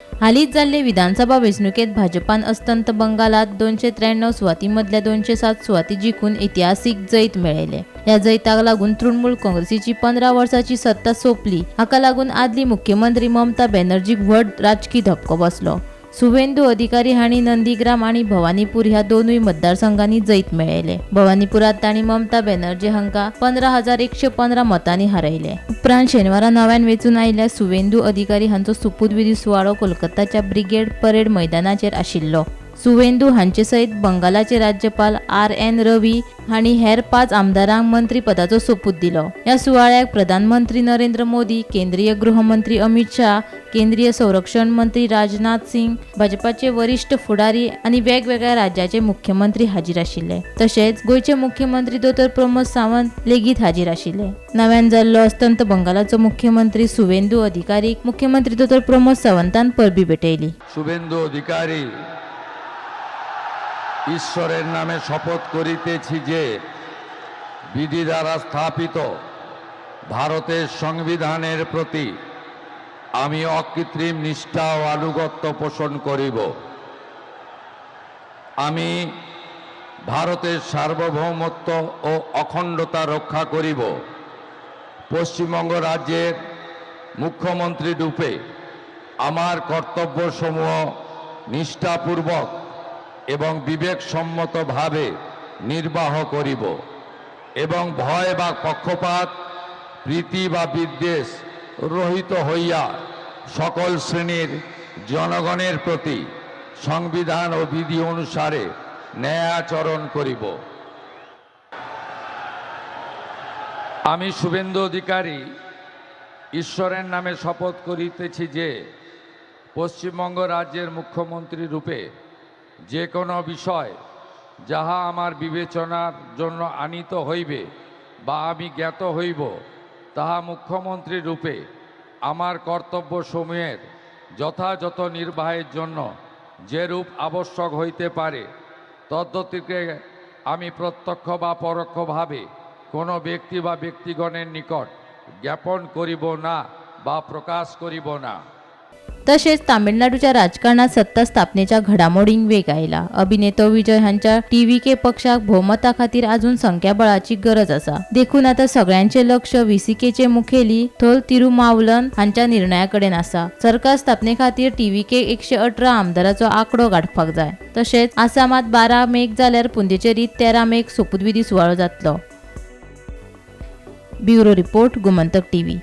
हालींच जाल्ले विधानसभा वेंचणुकेत भाजपान अस्तंत बंगालात 293 सुवातींमदल्या 207 सुवाती जिखून ऐतिहासीक जैत मेळयले। ह्या जैताक लागून तृणमूल काँग्रेसीची 15 वर्सांची सत्ता सोंपली। हाका लागून आदली मुख्यमंत्री ममता बॅनर्जीक व्हड राजकी धपको बसलो। शुवेंदू अधिकारी हांणी नंदीग्राम आणि भवानीपूर ह्या दोनूय मतदारसंघांनी जैत मेळयले। भवानीपुरात तांणी ममता बॅनर्जी हांका 15,115 मतांनी हारयले। उपरांत शेनवारा नव्यान वेंचून आयिल्ल्या शुवेंदू अधिकारी हांचो सोपूतविधी सुवाळो कोलकाताच्या ब्रिगेड परेड मैदानाचेर आशिल्लो। शुवेंदू हांचे सयत बंगालाचे राज्यपाल RN रवी हांणी हेर 5 आमदारांक मंत्री पदाचो सोपूत दिलो। ह्या सुवाळ्याक प्रधानमंत्री नरेंद्र मोदी, केंद्रीय गृहमंत्री अमित शाह, केंद्रीय संरक्षण मंत्री राजनाथ सिंग, भाजपाचे वरिष्ठ फुडारी आनी वेगवेगळ्या राज्याचे मुख्यमंत्री हाजीर आशिल्ले। तशेंच गोयचे मुख्यमंत्री डॉ प्रमोद सावंत लेगीत हाजीर आशिल्ले। नव्यान जाल्लो अस्तंत बंगालाचो मुख्यमंत्री शुवेंदू अधिकारीक मुख्यमंत्री डॉ प्रमोद सावंतान परबी भेटयली। शुवेंदू अधिकारी ঈশ্বরের নামে শপথ করিতেছি যে বিধি দ্বারা স্থাপিত ভারতের সংবিধানের প্রতি আমি অকৃত্রিম নিষ্ঠা ও আনুগত্য পোষণ করিব। আমি ভারতের সার্বভৌমত্ব ও অখণ্ডতা রক্ষা করিব। পশ্চিমবঙ্গ রাজ্যের মুখ্যমন্ত্রী রূপে আমার কর্তব্যসমূহ নিষ্ঠাপূর্বক এবং বিবেকসম্মতভাবে নির্বাহ করিব এবং ভয় বা পক্ষপাত প্রীতি বা বিদ্বেষ রহিত হইয়া সকল শ্রেণীর জনগণের প্রতি সংবিধান ও বিধি অনুসারে ন্যায় আচরণ করিব। আমি শুভেন্দু অধিকারী ঈশ্বরের নামে শপথ করিতেছি যে পশ্চিমবঙ্গ রাজ্যের মুখ্যমন্ত্রী রূপে যে কোনো বিষয় যাহা আমার বিবেচনার জন্য আনিত হইবে বা আমি জ্ঞাত হইব তাহা মুখ্যমন্ত্রী রূপে আমার কর্তব্যসমূহের যথাযথ নির্বাহের জন্য যেরূপ আবশ্যক হইতে পারে তদ্গতিকে আমি প্রত্যক্ষ বা পরোক্ষভাবে কোনো ব্যক্তি বা ব্যক্তিগণের নিকট জ্ঞাপন করিব না বা প্রকাশ করিব না। तसेच तामिळनाडूच्या राजकारणात सत्ता स्थापनेच्या घडामोडींक वेग आयला। अभिनेतो विजय हांच्या TVK पक्षाक भोवमता खातीर अजून संख्याबळाची गरज आसा। देखून आता सगळ्यांचे लक्ष VCKचे मुखेली थोल तिरुमावलन हांच्या निर्णयाकडेन आसा। सरकार स्थापने खातीर TVK 118 आमदाराचो आंकडो गाठपाक जाय। तसेच आसामात 12 मेक जाल्यार पुंडुचेरीत 13 मेक सोपूतविधी सुवाळो जातलो। Bureau report Gomantak TV।